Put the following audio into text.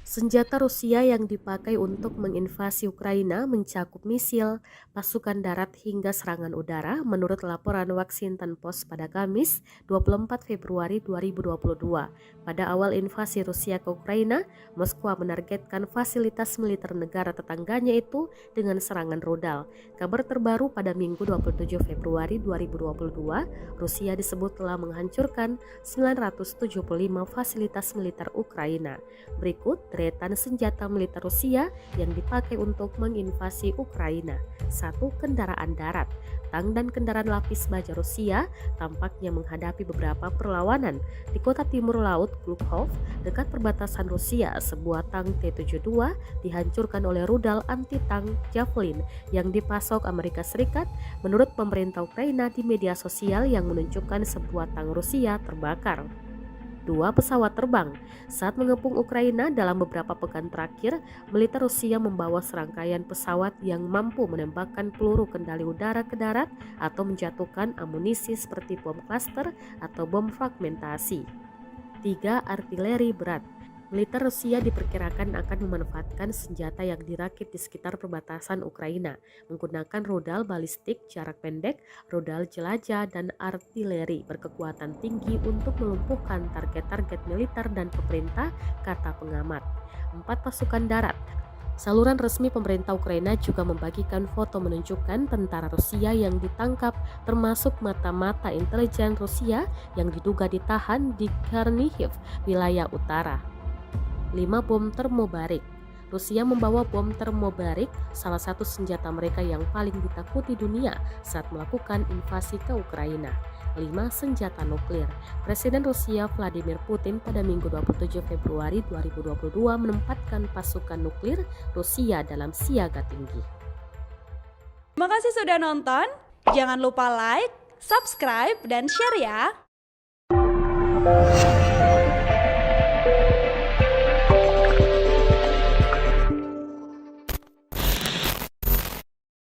Senjata Rusia yang dipakai untuk menginvasi Ukraina mencakup misil, pasukan darat hingga serangan udara menurut laporan Washington Post pada Kamis 24 Februari 2022. Pada awal invasi Rusia ke Ukraina, Moskwa menargetkan fasilitas militer negara tetangganya itu dengan serangan rudal. Kabar terbaru pada Minggu 27 Februari 2022, Rusia disebut telah menghancurkan 975 fasilitas militer Ukraina. Berikut deretan senjata militer Rusia yang dipakai untuk menginvasi Ukraina. 1. Kendaraan darat. Tank dan kendaraan lapis baja Rusia tampaknya menghadapi beberapa perlawanan. Di kota timur laut Glukov, dekat perbatasan Rusia, sebuah tank T-72 dihancurkan oleh rudal anti-tank Javelin yang dipasok Amerika Serikat menurut pemerintah Ukraina di media sosial yang menunjukkan sebuah tank Rusia terbakar. 2. Pesawat terbang. Saat mengepung Ukraina dalam beberapa pekan terakhir, militer Rusia membawa serangkaian pesawat yang mampu menembakkan peluru kendali udara ke darat atau menjatuhkan amunisi seperti bom klaster atau bom fragmentasi. 3. Artileri berat. Militer Rusia diperkirakan akan memanfaatkan senjata yang dirakit di sekitar perbatasan Ukraina, menggunakan rudal balistik jarak pendek, rudal jelajah, dan artileri berkekuatan tinggi untuk melumpuhkan target-target militer dan pemerintah, kata pengamat. 4. Pasukan darat. Saluran resmi pemerintah Ukraina juga membagikan foto menunjukkan tentara Rusia yang ditangkap, termasuk mata-mata intelijen Rusia yang diduga ditahan di Chernihiv, wilayah utara. 5. Bom termobarik. Rusia membawa bom termobarik, salah satu senjata mereka yang paling ditakuti dunia saat melakukan invasi ke Ukraina. 5. Senjata nuklir. Presiden Rusia Vladimir Putin pada Minggu 27 Februari 2022 menempatkan pasukan nuklir Rusia dalam siaga tinggi. Terima kasih sudah nonton. Jangan lupa like, subscribe, dan share ya.